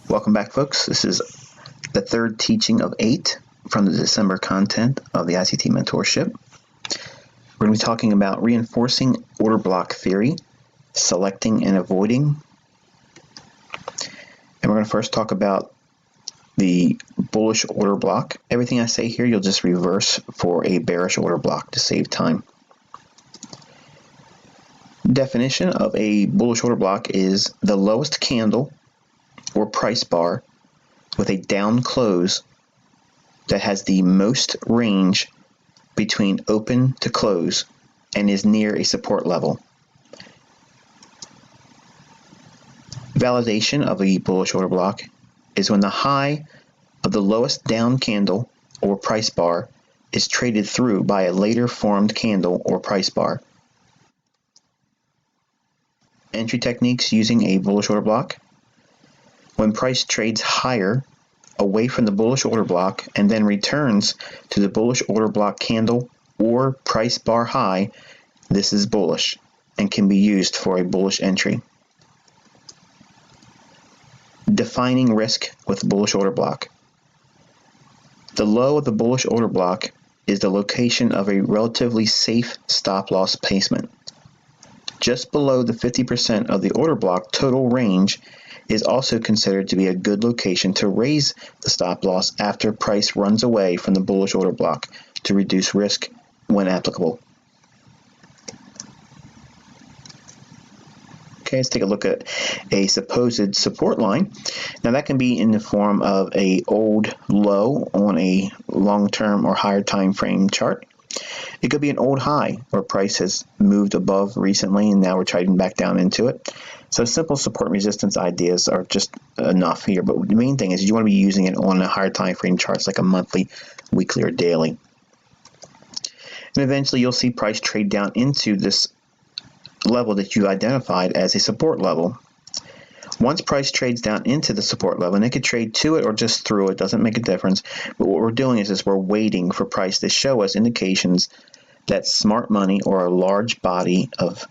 Welcome back, folks. This is the third teaching of 8 from the December content of the ICT Mentorship. We're going to be talking about reinforcing order block theory, selecting and avoiding. And we're going to first talk about the bullish order block. Everything I say here, you'll just reverse for a bearish order block to save time. Definition of a bullish order block is the lowest candle or price bar with a down close that has the most range between open to close and is near a support level. Validation of a bullish order block is when the high of the lowest down candle or price bar is traded through by a later formed candle or price bar. Entry techniques using a bullish order block. When price trades higher away from the bullish order block and then returns to the bullish order block candle or price bar high, this is bullish and can be used for a bullish entry. Defining risk with bullish order block. The low of the bullish order block is the location of a relatively safe stop loss placement. Just below the 50% of the order block total range is also considered to be a good location to raise the stop loss after price runs away from the bullish order block to reduce risk when applicable. Okay, let's take a look at a supposed support line. Now that can be in the form of an old low on a long-term or higher time frame chart. It could be an old high where price has moved above recently and now we're trading back down into it. So simple support and resistance ideas are just enough here, but the main thing is you want to be using it on a higher time frame charts like a monthly, weekly, or daily. And eventually you'll see price trade down into this level that you identified as a support level. Once price trades down into the support level, and it could trade to it or just through it, doesn't make a difference. But what we're doing is we're waiting for price to show us indications that smart money or a large body of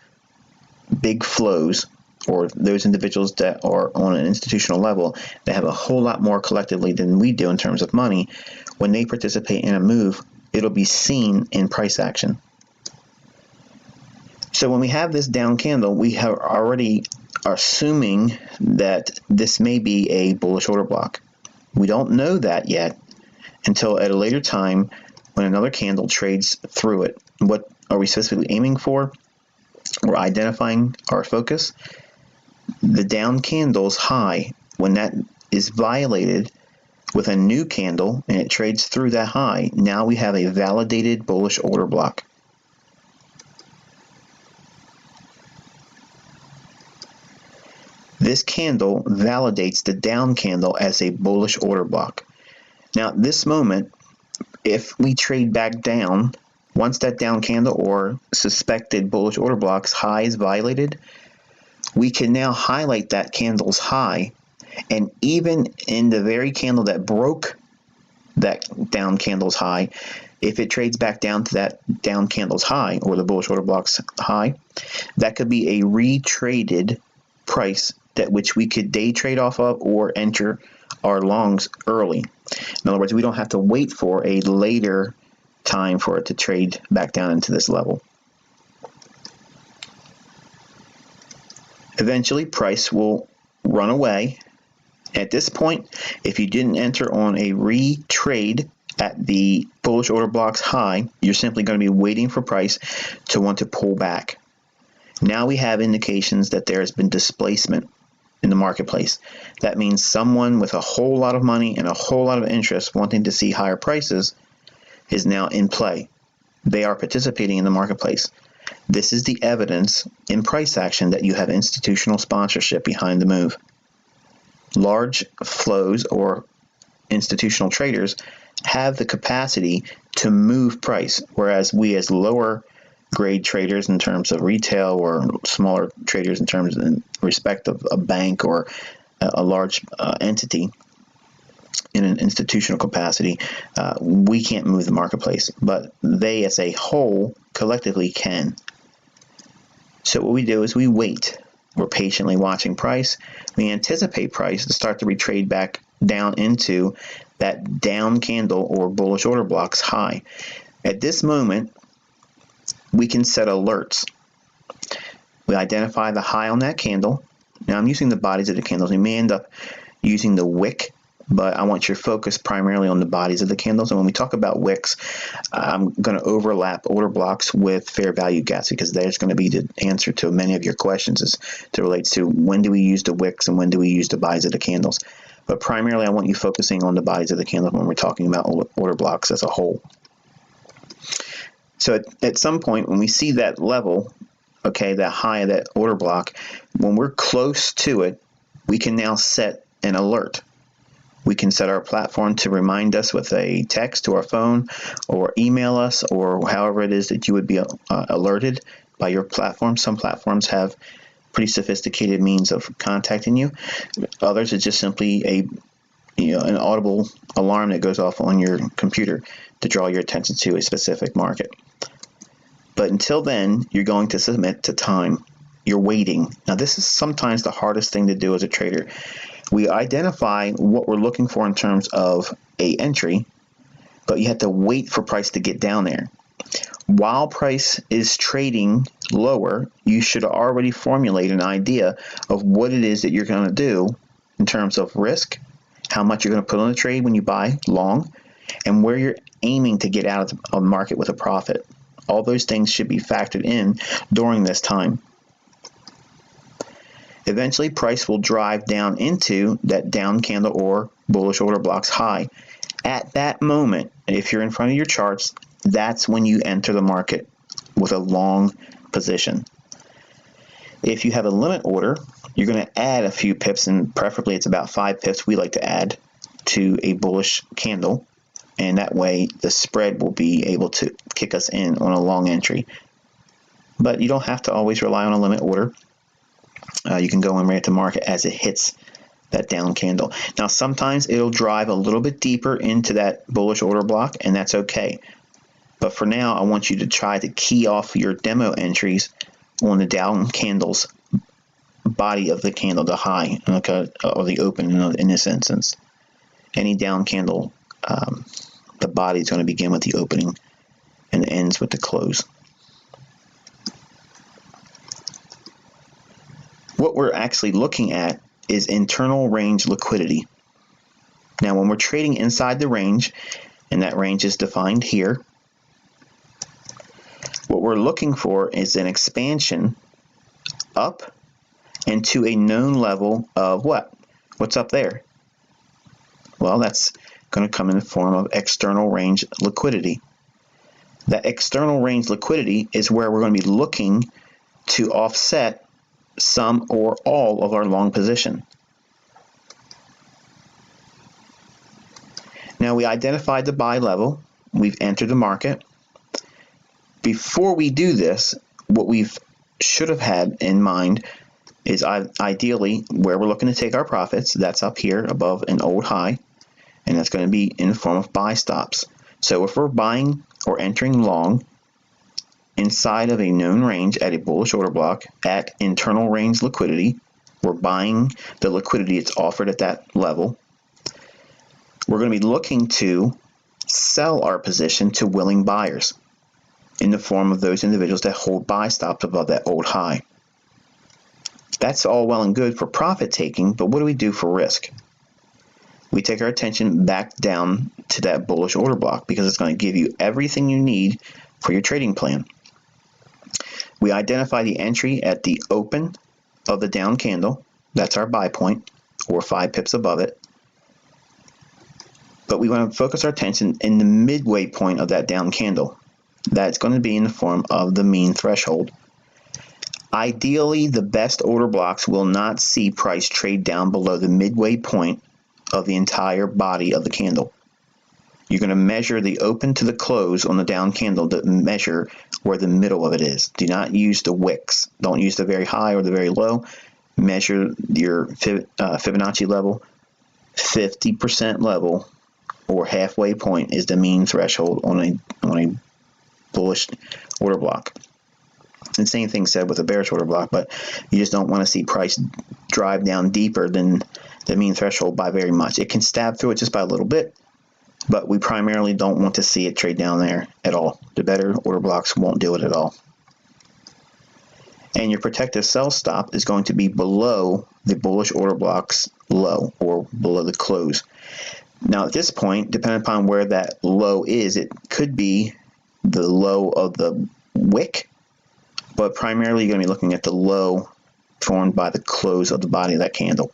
big flows, or those individuals that are on an institutional level that have a whole lot more collectively than we do in terms of money, when they participate in a move, it'll be seen in price action. So when we have this down candle, we have already assuming that this may be a bullish order block. We don't know that yet until at a later time when another candle trades through it. What are we specifically aiming for? We're identifying our focus. The down candle's high, when that is violated with a new candle and it trades through that high, now we have a validated bullish order block. This candle validates the down candle as a bullish order block. Now, at this moment, if we trade back down, once that down candle or suspected bullish order block's high is violated, we can now highlight that candle's high, and even in the very candle that broke that down candle's high, if it trades back down to that down candle's high or the bullish order block's high, that could be a retraded price that which we could day trade off of or enter our longs early. In other words, we don't have to wait for a later time for it to trade back down into this level. Eventually, price will run away. At this point, if you didn't enter on a retrade at the bullish order block's high, you're simply going to be waiting for price to want to pull back. Now we have indications that there has been displacement in the marketplace. That means someone with a whole lot of money and a whole lot of interest wanting to see higher prices is now in play. They are participating in the marketplace. This is the evidence in price action that you have institutional sponsorship behind the move. Large flows or institutional traders have the capacity to move price, whereas we as lower grade traders in terms of retail or smaller traders in terms in respect of a bank or a large entity in an institutional capacity, we can't move the marketplace, but they as a whole collectively can. So what we do is we wait. We're patiently watching price. We anticipate price to start to retrade back down into that down candle or bullish order blocks high. At this moment, we can set alerts. We identify the high on that candle. Now I'm using the bodies of the candles. We may end up using the wick, but I want your focus primarily on the bodies of the candles. And when we talk about wicks, I'm going to overlap order blocks with fair value gaps, because there's going to be the answer to many of your questions as it relates to when do we use the wicks and when do we use the bodies of the candles. But primarily I want you focusing on the bodies of the candles when we're talking about order blocks as a whole. So at some point when we see that level, okay, that high of that order block, when we're close to it, we can now set an alert. We can set our platform to remind us with a text to our phone, or email us, or however it is that you would be alerted by your platform. Some platforms have pretty sophisticated means of contacting you. Others is just simply an audible alarm that goes off on your computer to draw your attention to a specific market. But until then, you're going to submit to time. You're waiting. Now, this is sometimes the hardest thing to do as a trader. We identify what we're looking for in terms of a entry, but you have to wait for price to get down there. While price is trading lower, you should already formulate an idea of what it is that you're going to do in terms of risk, how much you're going to put on the trade when you buy long, and where you're aiming to get out of the market with a profit. All those things should be factored in during this time. Eventually, price will drive down into that down candle or bullish order blocks high. At that moment, if you're in front of your charts, that's when you enter the market with a long position. If you have a limit order, you're going to add a few pips, and preferably it's about 5 pips we like to add to a bullish candle, and that way the spread will be able to kick us in on a long entry. But you don't have to always rely on a limit order. You can go in right at the market as it hits that down candle. Now, sometimes it'll drive a little bit deeper into that bullish order block, and that's okay. But for now, I want you to try to key off your demo entries on the down candle's body of the candle, the high, or the open in this instance. Any down candle, the body is going to begin with the opening and ends with the close. What we're actually looking at is internal range liquidity. Now, when we're trading inside the range, and that range is defined here, what we're looking for is an expansion up and to a known level of what? What's up there? Well, that's going to come in the form of external range liquidity. That external range liquidity is where we're going to be looking to offset some or all of our long position. Now, we identified the buy level. We've entered the market. Before we do this, what we should have had in mind is ideally where we're looking to take our profits. That's up here above an old high, and that's going to be in the form of buy stops. So if we're buying or entering long inside of a known range at a bullish order block at internal range liquidity, we're buying the liquidity that's offered at that level. We're going to be looking to sell our position to willing buyers in the form of those individuals that hold buy stops above that old high. That's all well and good for profit taking, but what do we do for risk? We take our attention back down to that bullish order block, because it's going to give you everything you need for your trading plan. We identify the entry at the open of the down candle. That's our buy point, or 5 pips above it. But we want to focus our attention in the midway point of that down candle. That's going to be in the form of the mean threshold. Ideally, the best order blocks will not see price trade down below the midway point of the entire body of the candle. You're going to measure the open to the close on the down candle to measure where the middle of it is. Do not use the wicks. Don't use the very high or the very low. Measure your Fibonacci level. 50% level or halfway point is the mean threshold on a bullish order block. And same thing said with a bearish order block, but you just don't want to see price drive down deeper than the mean threshold by very much. It can stab through it just by a little bit, but we primarily don't want to see it trade down there at all. The better order blocks won't do it at all. And your protective sell stop is going to be below the bullish order block's low, or below the close. Now at this point, depending upon where that low is, it could be the low of the wick, but primarily you're going to be looking at the low formed by the close of the body of that candle.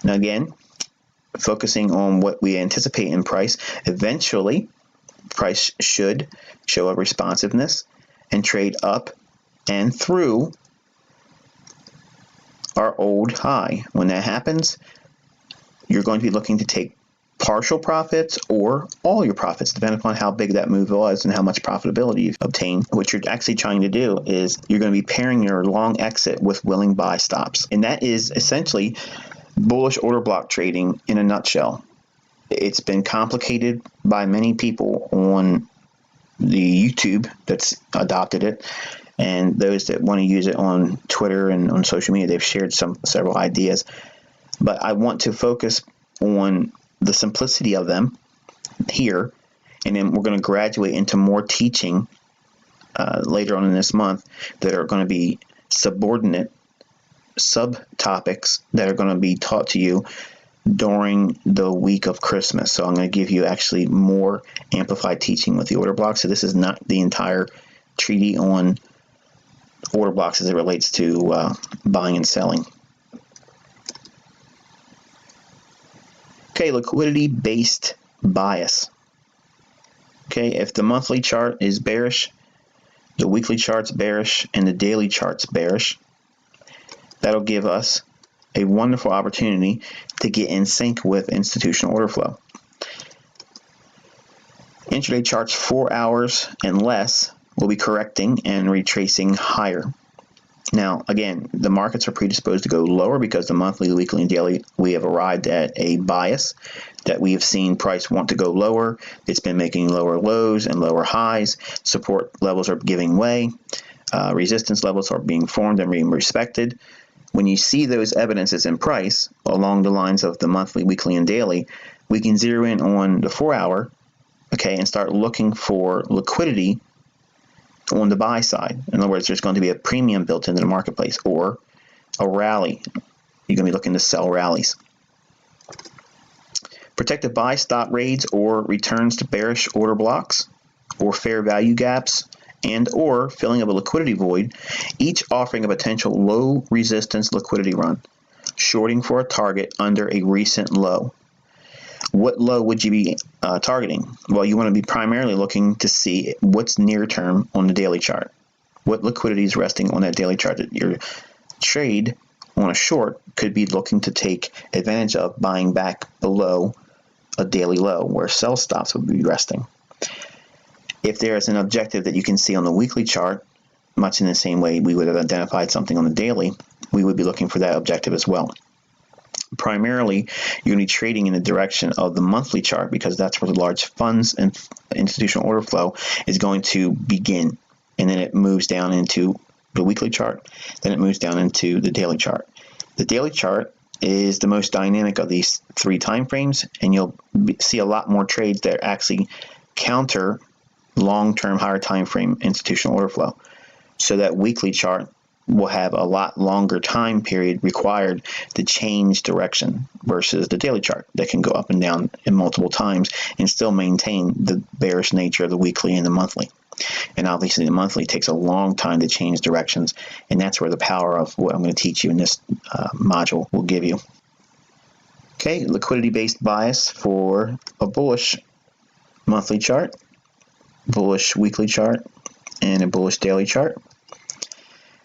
Now again, focusing on what we anticipate in price, eventually price should show a responsiveness and trade up and through our old high. When that happens, you're going to be looking to take partial profits or all your profits, depending upon how big that move was and how much profitability you've obtained. What you're actually trying to do is you're going to be pairing your long exit with willing buy stops. And that is essentially bullish order block trading in a nutshell. It's been complicated by many people on the YouTube that's adopted it, and those that want to use it on Twitter and on social media, they've shared several ideas. But I want to focus on the simplicity of them here, and then we're going to graduate into more teaching later on in this month that are going to be subordinate subtopics that are going to be taught to you during the week of Christmas. So I'm going to give you actually more amplified teaching with the order block. So this is not the entire treatise on order blocks as it relates to buying and selling. Okay, liquidity-based bias. Okay, if the monthly chart is bearish, the weekly chart's bearish, and the daily chart's bearish, that'll give us a wonderful opportunity to get in sync with institutional order flow. Intraday charts 4 hours and less will be correcting and retracing higher. Now, again, the markets are predisposed to go lower because the monthly, weekly, and daily, we have arrived at a bias that we have seen price want to go lower. It's been making lower lows and lower highs. Support levels are giving way. Resistance levels are being formed and being respected. When you see those evidences in price along the lines of the monthly, weekly, and daily, we can zero in on the 4 hour, okay, and start looking for liquidity on the buy side. In other words, there's going to be a premium built into the marketplace or a rally. You're going to be looking to sell rallies. Protective buy stop raids or returns to bearish order blocks or fair value gaps and or filling of a liquidity void, each offering a potential low resistance liquidity run, shorting for a target under a recent low. What low would you be targeting? Well, you want to be primarily looking to see what's near term on the daily chart. What liquidity is resting on that daily chart that your trade on a short could be looking to take advantage of buying back below a daily low where sell stops would be resting. If there is an objective that you can see on the weekly chart, much in the same way we would have identified something on the daily, we would be looking for that objective as well. Primarily, you're going to be trading in the direction of the monthly chart because that's where the large funds and institutional order flow is going to begin. And then it moves down into the weekly chart, then it moves down into the daily chart. The daily chart is the most dynamic of these three time frames, and you'll see a lot more trades that actually counter long-term higher time frame institutional order flow. So that weekly chart will have a lot longer time period required to change direction versus the daily chart that can go up and down in multiple times and still maintain the bearish nature of the weekly and the monthly. And obviously the monthly takes a long time to change directions, and that's where the power of what I'm going to teach you in this module will give you. Okay, liquidity-based bias for a bullish monthly chart, bullish weekly chart, and a bullish daily chart.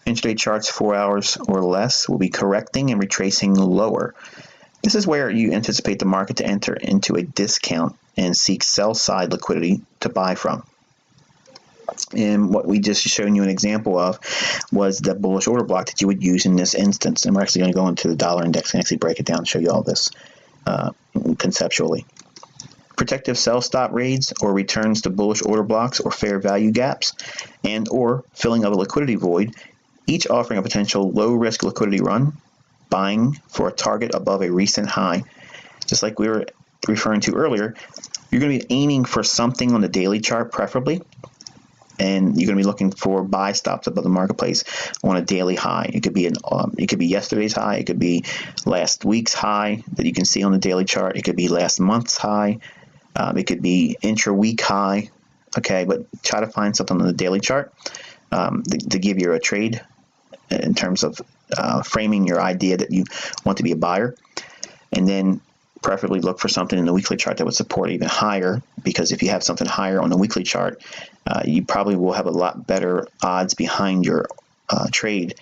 Intraday charts 4 hours or less will be correcting and retracing lower. This is where you anticipate the market to enter into a discount and seek sell-side liquidity to buy from. And what we just shown you an example of was the bullish order block that you would use in this instance. And we're actually going to go into the dollar index and actually break it down and show you all this conceptually. protective sell stop raids or returns to bullish order blocks or fair value gaps, and or filling of a liquidity void, each offering a potential low-risk liquidity run, buying for a target above a recent high. Just like we were referring to earlier, you're going to be aiming for something on the daily chart preferably, and you're going to be looking for buy stops above the marketplace on a daily high. It could be yesterday's high, it could be last week's high that you can see on the daily chart, it could be last month's high, it could be intra-week high. Okay, but try to find something on the daily chart to give you a trade in terms of framing your idea that you want to be a buyer, and then preferably look for something in the weekly chart that would support even higher, because if you have something higher on the weekly chart, you probably will have a lot better odds behind your trade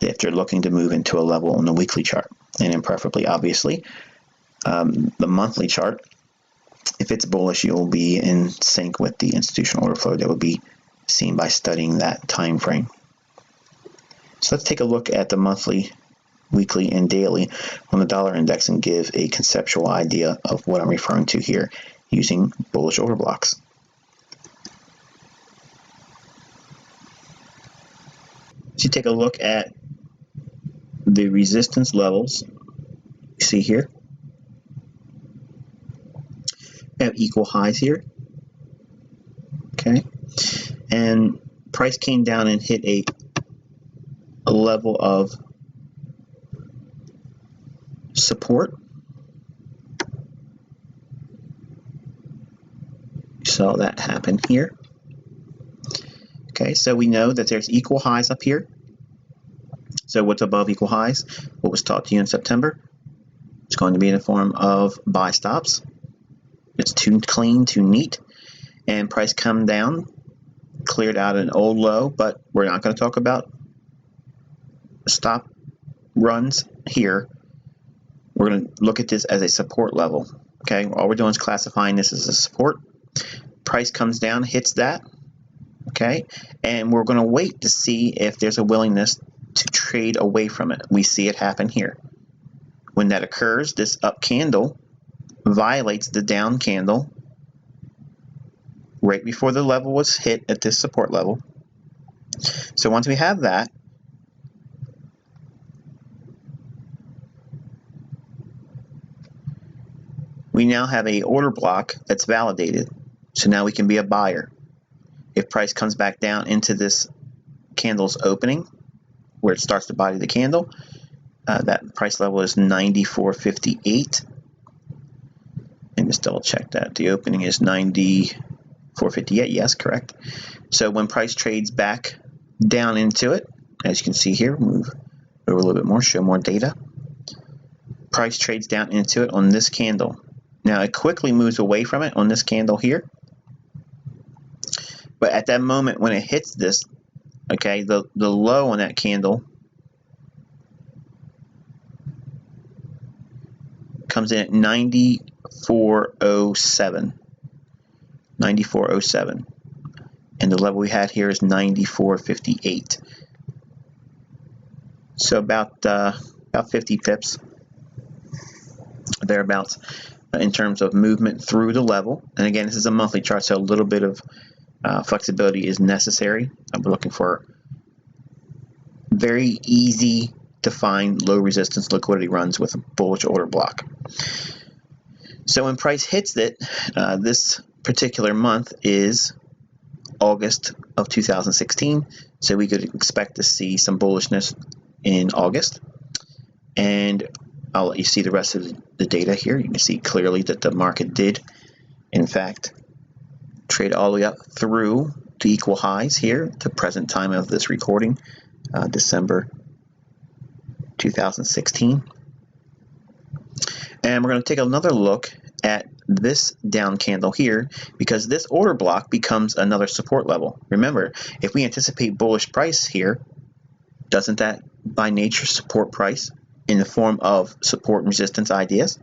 if they're looking to move into a level on the weekly chart. And then preferably, obviously, the monthly chart, if it's bullish, you'll be in sync with the institutional order flow that would be seen by studying that time frame. So let's take a look at the monthly, weekly, and daily on the dollar index and give a conceptual idea of what I'm referring to here using bullish order blocks. So you take a look at the resistance levels you see here. We have equal highs here. Okay. And price came down and hit a level of support. You saw that happen here. Okay, so we know that there's equal highs up here. So what's above equal highs? What was taught to you in September? It's going to be in the form of buy stops. It's too clean, too neat, and price come down, cleared out an old low, but we're not going to talk about stop runs here. We're going to look at this as a support level. Okay, all we're doing is classifying this as a support. Price comes down, hits that. Okay, and we're going to wait to see if there's a willingness to trade away from it. We see it happen here. When that occurs, this up candle violates the down candle right before the level was hit at this support level. So once we have that, we now have an order block that's validated. So now we can be a buyer. If price comes back down into this candle's opening, where it starts to body the candle, that price level is 94.58. And just double check that. The opening is 94.58. Yes, correct. So when price trades back down into it, as you can see here, move over a little bit more, show more data. Price trades down into it on this candle. Now it quickly moves away from it on this candle here. But at that moment when it hits this, okay, the low on that candle comes in at 94.07. 94.07. And the level we had here is 94.58. So about 50 pips, thereabouts, in terms of movement through the level. And again, this is a monthly chart, so a little bit of flexibility is necessary. We're looking for very easy to find low resistance liquidity runs with a bullish order block. So when price hits it, this particular month is August of 2016, so we could expect to see some bullishness in August. And I'll let you see the rest of the data here. You can see clearly that the market did, in fact, trade all the way up through to equal highs here to present time of this recording, December 2016. And we're going to take another look at this down candle here, because this order block becomes another support level. Remember, if we anticipate bullish price here, doesn't that by nature support price in the form of support and resistance ideas?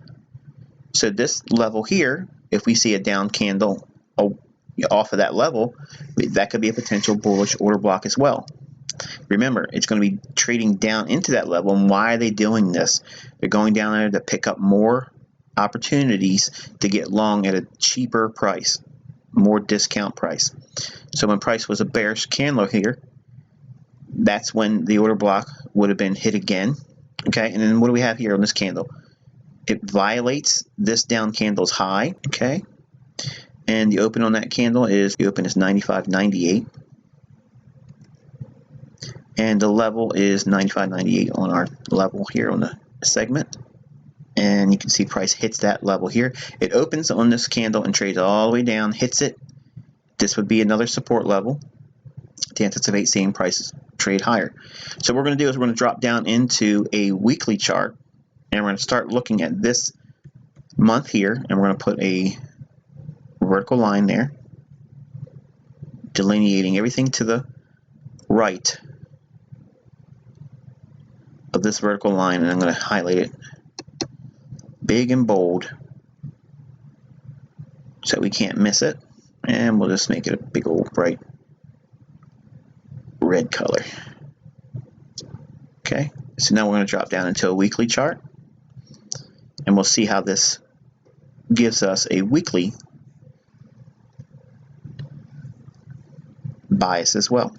So this level here, if we see a down candle off of that level, that could be a potential bullish order block as well. Remember, it's going to be trading down into that level. And why are they doing this? They're going down there to pick up more opportunities to get long at a cheaper price, more discount price. So when price was a bearish candle here, that's when the order block would have been hit again. Okay, and then what do we have here on this candle? It violates this down candle's high. Okay, and the open on that candle is 95.98, and the level is 95.98 on our level here on the segment. And you can see price hits that level here. It opens on this candle and trades all the way down, hits it. This would be another support level to anticipate seeing prices trade higher. So what we're going to do is we're going to drop down into a weekly chart, and we're going to start looking at this month here, and we're going to put a vertical line there, delineating everything to the right of this vertical line, and I'm going to highlight it big and bold so we can't miss it, and we'll just make it a big old bright red color. Okay, so now we're going to drop down into a weekly chart, and we'll see how this gives us a weekly bias as well.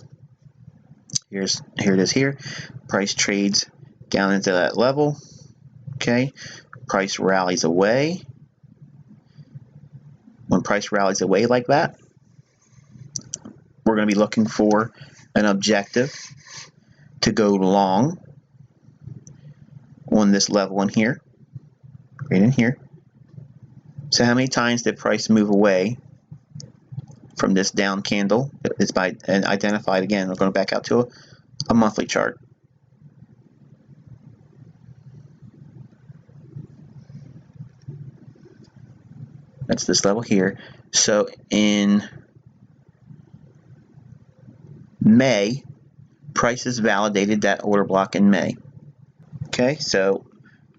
Here it is here. Price trades down into that level. Okay, price rallies away. When price rallies away like that, we're going to be looking for an objective to go long on this level in here, right in here. So how many times did price move away from this down candle? It's by and identified again. We're going back out to a monthly chart. That's this level here. So in May, prices validated that order block in May. Okay, so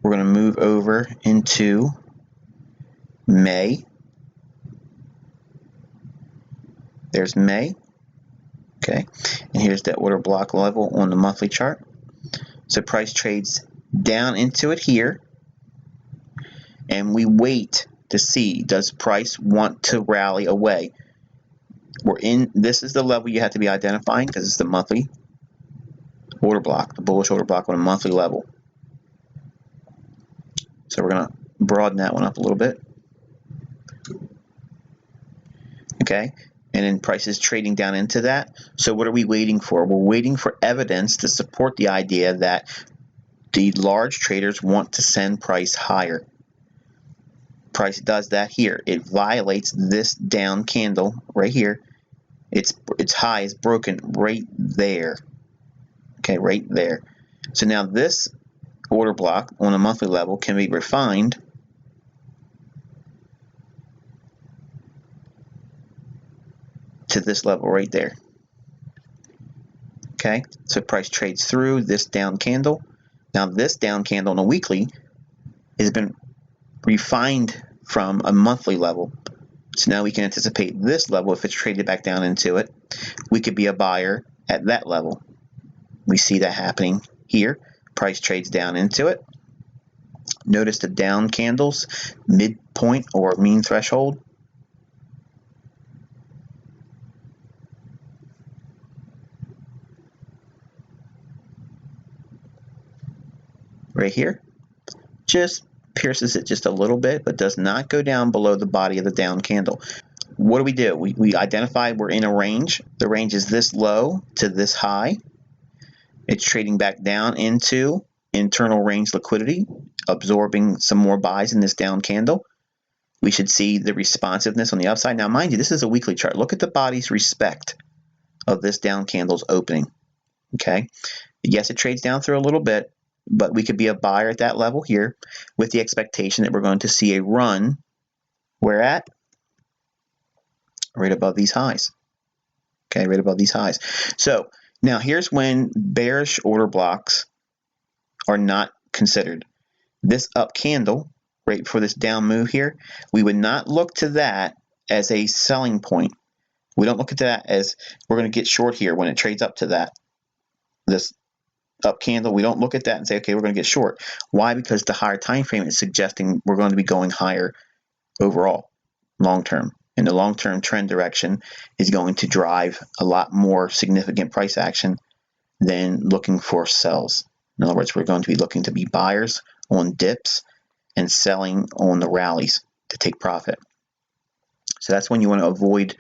we're going to move over into May. There's May. Okay, and here's that order block level on the monthly chart. So price trades down into it here, and we wait to see, does price want to rally away? This is the level you have to be identifying because it's the monthly order block, the bullish order block on a monthly level. So we're going to broaden that one up a little bit. Okay, and then price is trading down into that. So what are we waiting for? We're waiting for evidence to support the idea that the large traders want to send price higher. Price does that here. It violates this down candle right here. Its high is broken right there. Okay, right there. So now this order block on a monthly level can be refined to this level right there. Okay, so price trades through this down candle. Now this down candle on a weekly has been refined from a monthly level. So now we can anticipate this level. If it's traded back down into it, we could be a buyer at that level. We see that happening here. Price trades down into it. Notice the down candles, midpoint or mean threshold. Right here. Just pierces it just a little bit, but does not go down below the body of the down candle. What do? We identify we're in a range. The range is this low to this high. It's trading back down into internal range liquidity, absorbing some more buys in this down candle. We should see the responsiveness on the upside. Now, mind you, this is a weekly chart. Look at the body's respect of this down candle's opening. Okay. Yes, it trades down through a little bit, but we could be a buyer at that level here with the expectation that we're going to see a run. Where at? Right above these highs. Okay, right above these highs. So now here's when bearish order blocks are not considered. This up candle, right before this down move here, we would not look to that as a selling point. We don't look at that as we're going to get short here when it trades up to that. This up candle, we don't look at that and say, okay, we're going to get short. Why? Because the higher time frame is suggesting we're going to be going higher overall, long term. And the long term trend direction is going to drive a lot more significant price action than looking for sells. In other words, we're going to be looking to be buyers on dips and selling on the rallies to take profit. So that's when you want to avoid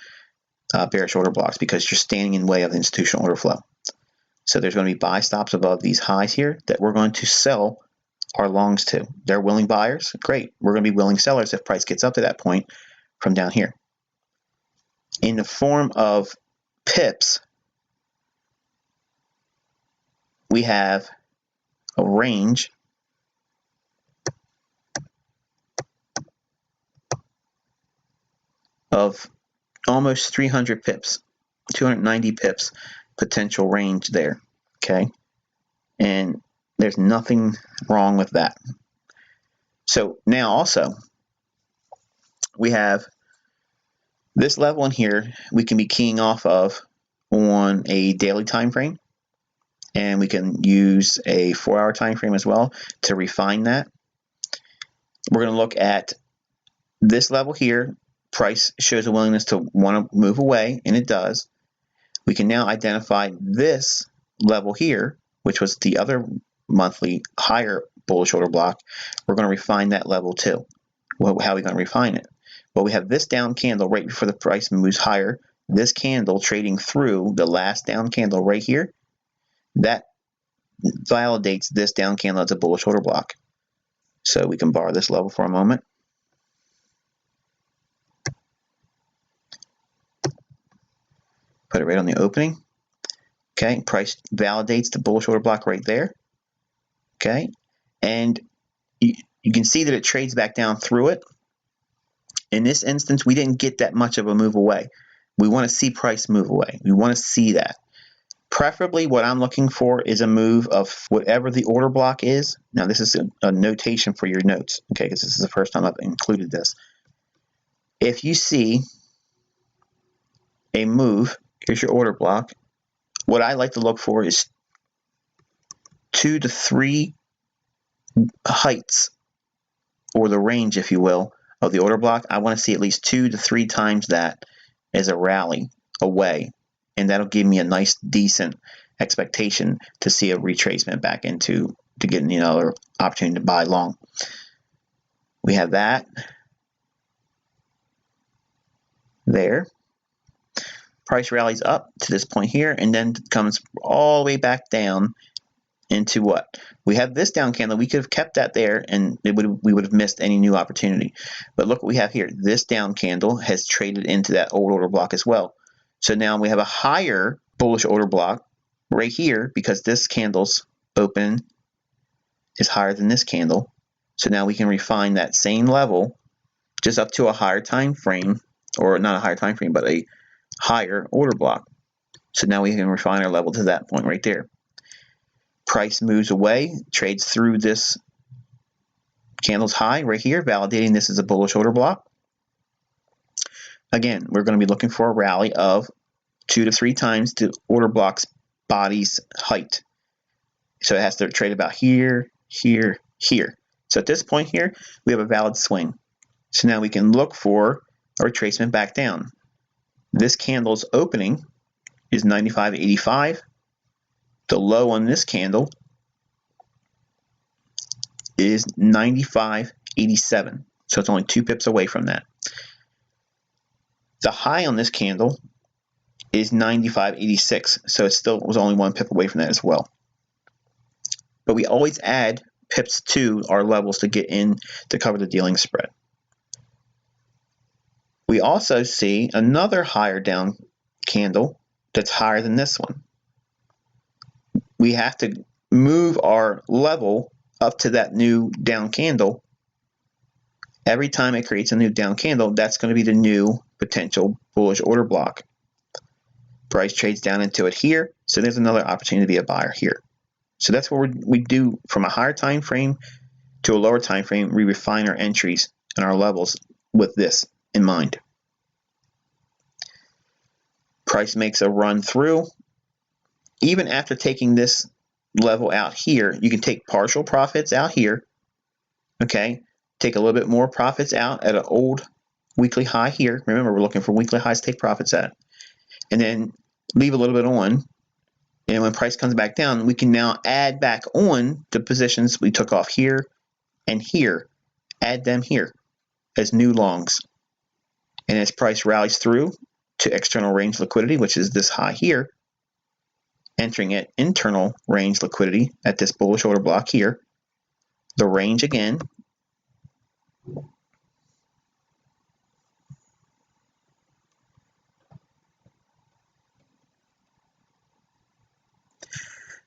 bearish order blocks, because you're standing in the way of institutional order flow. So there's going to be buy stops above these highs here that we're going to sell our longs to. They're willing buyers. Great. We're going to be willing sellers if price gets up to that point from down here. In the form of pips, we have a range of almost 300 pips, 290 pips potential range there, okay? And there's nothing wrong with that. So now also, we have this level in here we can be keying off of on a daily time frame, and we can use a 4-hour time frame as well to refine that. We're going to look at this level here. Price shows a willingness to want to move away, and it does. We can now identify this level here, which was the other monthly higher bullish order block. We're going to refine that level too. Well, how are we going to refine it? Well, we have this down candle right before the price moves higher. This candle trading through the last down candle right here. That validates this down candle as a bullish order block. So we can borrow this level for a moment. Put it right on the opening. Okay, price validates the bullish order block right there. Okay, and you can see that it trades back down through it. In this instance, we didn't get that much of a move away. We want to see price move away. We want to see that. Preferably, what I'm looking for is a move of whatever the order block is. Now, this is a notation for your notes, okay, because this is the first time I've included this. If you see a move, here's your order block. What I like to look for is 2 to 3 heights, or the range, if you will, of the order block. I want to see at least 2 to 3 times that as a rally away, and that'll give me a nice, decent expectation to see a retracement back into to get another opportunity to buy long. We have that there. Price rallies up to this point here, and then comes all the way back down into what? We have this down candle. We could have kept that there, and we would have missed any new opportunity. But look what we have here. This down candle has traded into that old order block as well. So now we have a higher bullish order block right here, because this candle's open is higher than this candle. So now we can refine that same level just up to a higher time frame, or not a higher time frame, but a higher order block. So now we can refine our level to that point right there. Price moves away, trades through this candle's high right here, validating this is a bullish order block. Again, we're going to be looking for a rally of 2 to 3 times the order block's body's height. So it has to trade about here, here, here. So at this point here, we have a valid swing. So now we can look for a retracement back down. This candle's opening is 95.85. The low on this candle is 95.87. So it's only 2 pips away from that. The high on this candle is 95.86. So it still was only 1 pip away from that as well. But we always add pips to our levels to get in to cover the dealing spread. We also see another higher down candle that's higher than this one. We have to move our level up to that new down candle. Every time it creates a new down candle, that's going to be the new potential bullish order block. Price trades down into it here, so there's another opportunity to be a buyer here. So that's what we do from a higher time frame to a lower time frame. We refine our entries and our levels with this in mind. Price makes a run through. Even after taking this level out here, you can take partial profits out here, okay? Take a little bit more profits out at an old weekly high here. Remember, we're looking for weekly highs to take profits at. And then leave a little bit on. And when price comes back down, we can now add back on the positions we took off here and here. Add them here as new longs. And as price rallies through to external range liquidity, which is this high here, entering at internal range liquidity at this bullish order block here, the range again,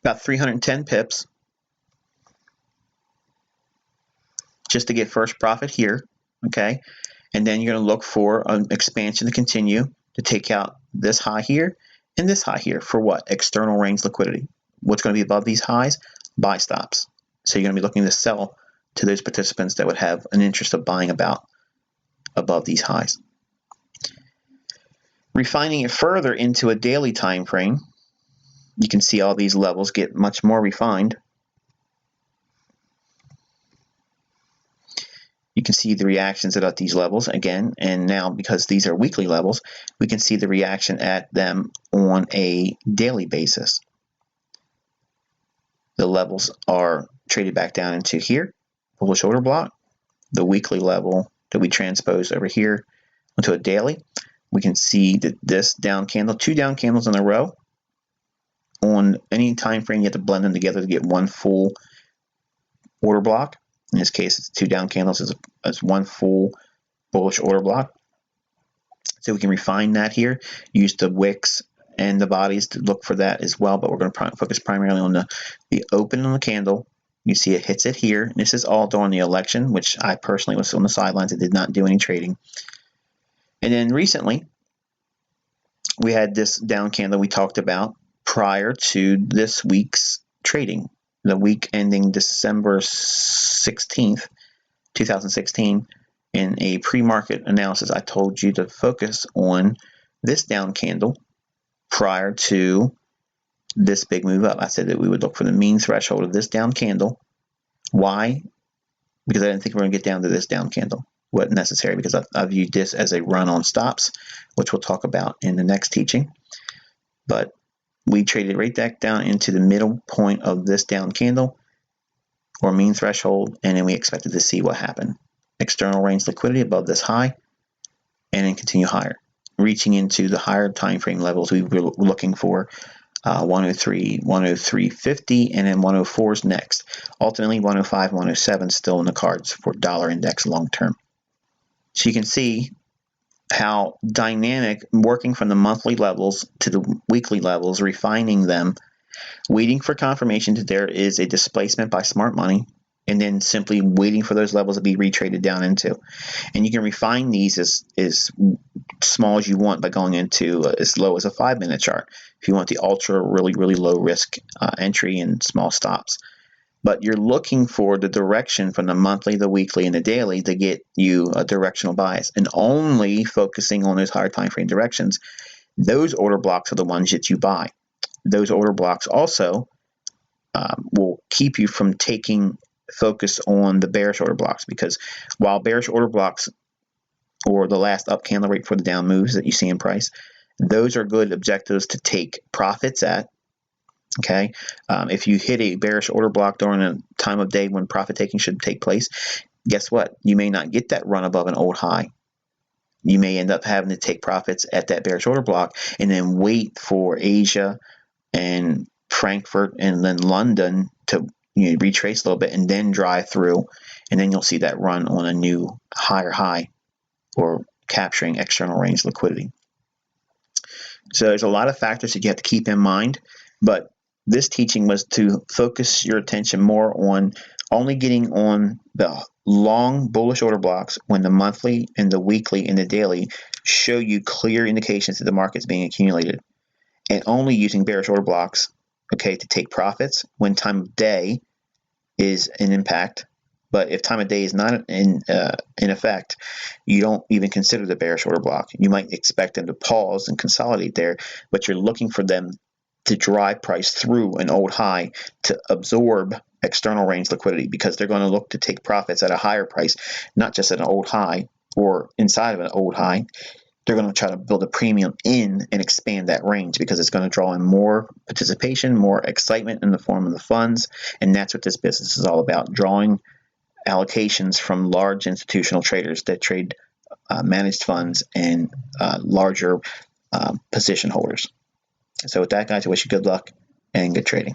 about 310 pips, just to get first profit here, okay? And then you're going to look for an expansion to continue to take out this high here and this high here for what? External range liquidity. What's going to be above these highs? Buy stops. So you're going to be looking to sell to those participants that would have an interest of buying about above these highs. Refining it further into a daily time frame, you can see all these levels get much more refined. You can see the reactions at these levels again, and now because these are weekly levels, we can see the reaction at them on a daily basis. The levels are traded back down into here, bullish order block, the weekly level that we transpose over here onto a daily. We can see that this down candle, two down candles in a row. On any time frame, you have to blend them together to get one full order block. In this case, it's two down candles as one full bullish order block. So we can refine that here, use the wicks and the bodies to look for that as well, but we're going to focus primarily on the open on the candle. You see it hits it here. This is all during the election, which I personally was on the sidelines and did not do any trading. And then recently, we had this down candle we talked about prior to this week's trading. The week ending December 16th, 2016, in a pre-market analysis, I told you to focus on this down candle prior to this big move up. I said that we would look for the mean threshold of this down candle. Why? Because I didn't think we were going to get down to this down candle. Wasn't necessary because I viewed this as a run on stops, which we'll talk about in the next teaching. But we traded right back down into the middle point of this down candle or mean threshold, and then we expected to see what happened. External range liquidity above this high, and then continue higher, reaching into the higher time frame levels we were looking for, 103, 103.50, and then 104s next. Ultimately, 105, 107 still in the cards for dollar index long term. So you can see how dynamic, working from the monthly levels to the weekly levels, refining them, waiting for confirmation that there is a displacement by smart money, and then simply waiting for those levels to be retraded down into. And you can refine these as small as you want by going into as low as a 5-minute chart if you want the ultra really low risk entry and small stops. But you're looking for the direction from the monthly, the weekly, and the daily to get you a directional bias, and only focusing on those higher time frame directions. Those order blocks are the ones that you buy. Those order blocks also will keep you from taking focus on the bearish order blocks, because while bearish order blocks or the last up candle rate for the down moves that you see in price, those are good objectives to take profits at. Okay, if you hit a bearish order block during a time of day when profit taking should take place, guess what? You may not get that run above an old high. You may end up having to take profits at that bearish order block and then wait for Asia and Frankfurt and then London to retrace a little bit and then drive through, and then you'll see that run on a new higher high or capturing external range liquidity. So there's a lot of factors that you have to keep in mind, but this teaching was to focus your attention more on only getting on the long bullish order blocks when the monthly and the weekly and the daily show you clear indications that the market's being accumulated, and only using bearish order blocks, okay, to take profits when time of day is an impact. But if time of day is not in effect, you don't even consider the bearish order block. You might expect them to pause and consolidate there, but you're looking for them to drive price through an old high to absorb external range liquidity, because they're going to look to take profits at a higher price, not just at an old high or inside of an old high. They're going to try to build a premium in and expand that range, because it's going to draw in more participation, more excitement in the form of the funds. And that's what this business is all about, drawing allocations from large institutional traders that trade managed funds and larger position holders. So with that, guys, I wish you good luck and good trading.